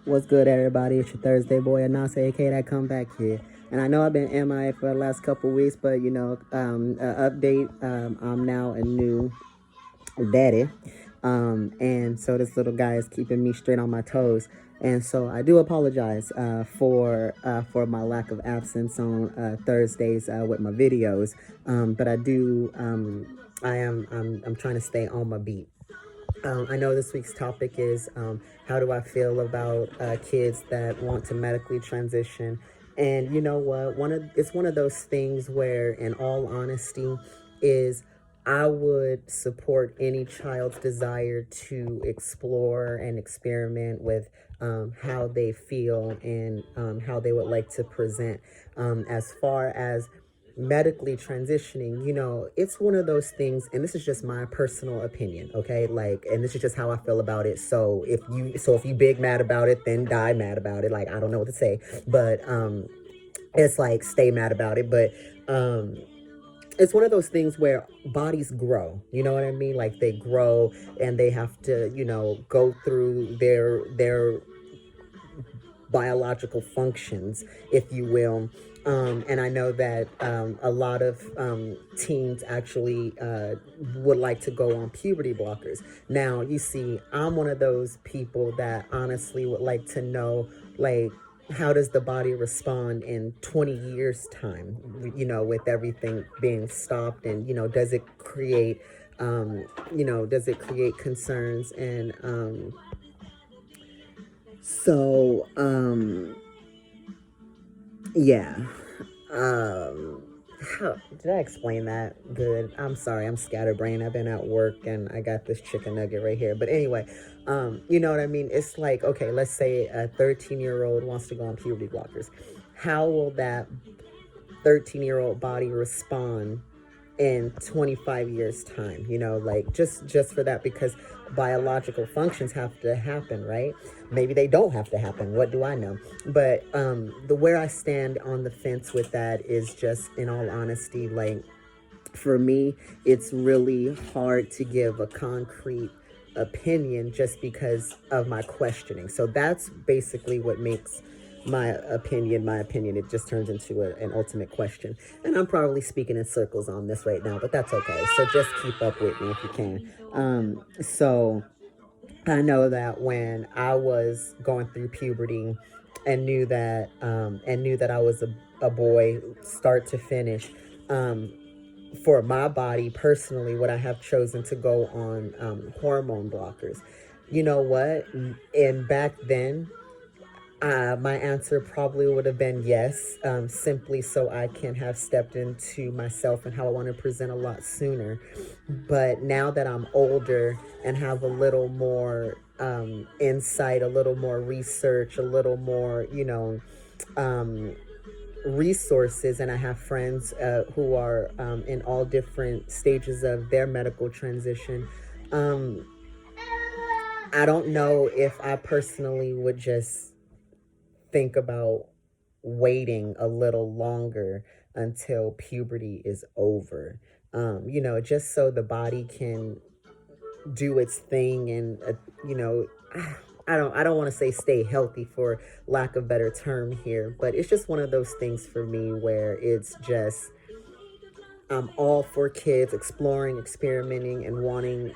What's good, everybody? It's your Thursday boy, Anase, aka that comeback kid. And I know I've been MIA for the last couple weeks, but update. I'm now a new daddy, and so this little guy is keeping me straight on my toes. And so I do apologize for my lack of absence on Thursdays with my videos, but I'm trying to stay on my beat. I know this week's topic is how do I feel about kids that want to medically transition. And you know what? It's one of those things where, in all honesty, is I would support any child's desire to explore and experiment with how they feel and how they would like to present. As far as medically transitioning, it's one of those things, and this is just my personal opinion, okay? Like, and this is just how I feel about it. So if you big mad about it, then die mad about it. Like, I don't know what to say, but it's like, stay mad about it. But it's one of those things where bodies grow, you know what I mean? Like, they grow and they have to, go through their biological functions, if you will. And I know that a lot of teens actually would like to go on puberty blockers. Now, you see, I'm one of those people that honestly would like to know, like, how does the body respond in 20 years time, with everything being stopped, and, does it create, concerns? And so, yeah. How did I explain that good? I'm sorry, I'm scatterbrained. I've been at work and I got this chicken nugget right here. But anyway, you know what I mean? It's like, okay, let's say a 13-year-old wants to go on puberty blockers. How will that 13-year-old body respond in 25 years time, like, just for that, because biological functions have to happen, right? Maybe they don't have to happen, what do I know? But the where I stand on the fence with that is just, in all honesty, like, for me, it's really hard to give a concrete opinion just because of my questioning. So that's basically what makes my opinion. It just turns into an ultimate question. And I'm probably speaking in circles on this right now, but that's okay. So just keep up with me if you can. So I know that when I was going through puberty and knew that I was a boy, start to finish, for my body personally, would I have chosen to go on hormone blockers? You know what? And back then, my answer probably would have been yes, simply so I can have stepped into myself and how I want to present a lot sooner. But now that I'm older and have a little more insight, a little more research, a little more, resources, and I have friends who are in all different stages of their medical transition. I don't know if I personally would just think about waiting a little longer until puberty is over. Just so the body can do its thing and you know, I don't want to say stay healthy for lack of better term here, but it's just one of those things for me where it's just, I'm all for kids exploring, experimenting, and wanting,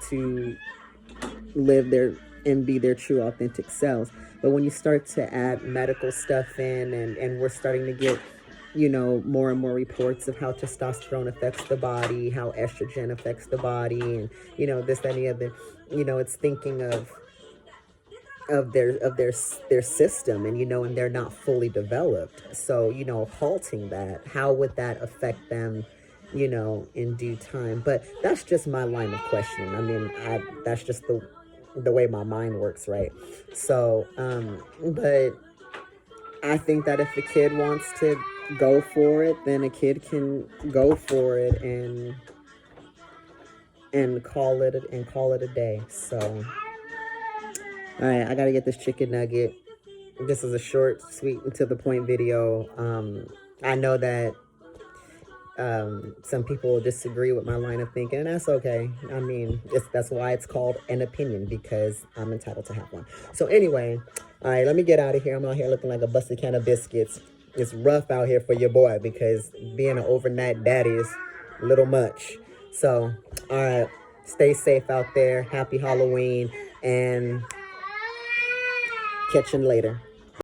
to live their and be their true authentic selves. But when you start to add medical stuff in, and we're starting to get, more and more reports of how testosterone affects the body, how estrogen affects the body, and, this, that, and the other, it's thinking of their system, and, and they're not fully developed. So, halting that, how would that affect them, in due time? But that's just my line of questioning. I mean, that's just the way my mind works, right? So, but I think that if a kid wants to go for it, then a kid can go for it and call it a day. So, all right, I gotta get this chicken nugget. This is a short, sweet, and to the point video. I know that Some people disagree with my line of thinking, and that's okay. I mean, that's why it's called an opinion, because I'm entitled to have one. So anyway, all right, let me get out of here. I'm out here looking like a busted can of biscuits. It's rough out here for your boy because being an overnight daddy is a little much. So, all right, stay safe out there. Happy Halloween, and catch you later.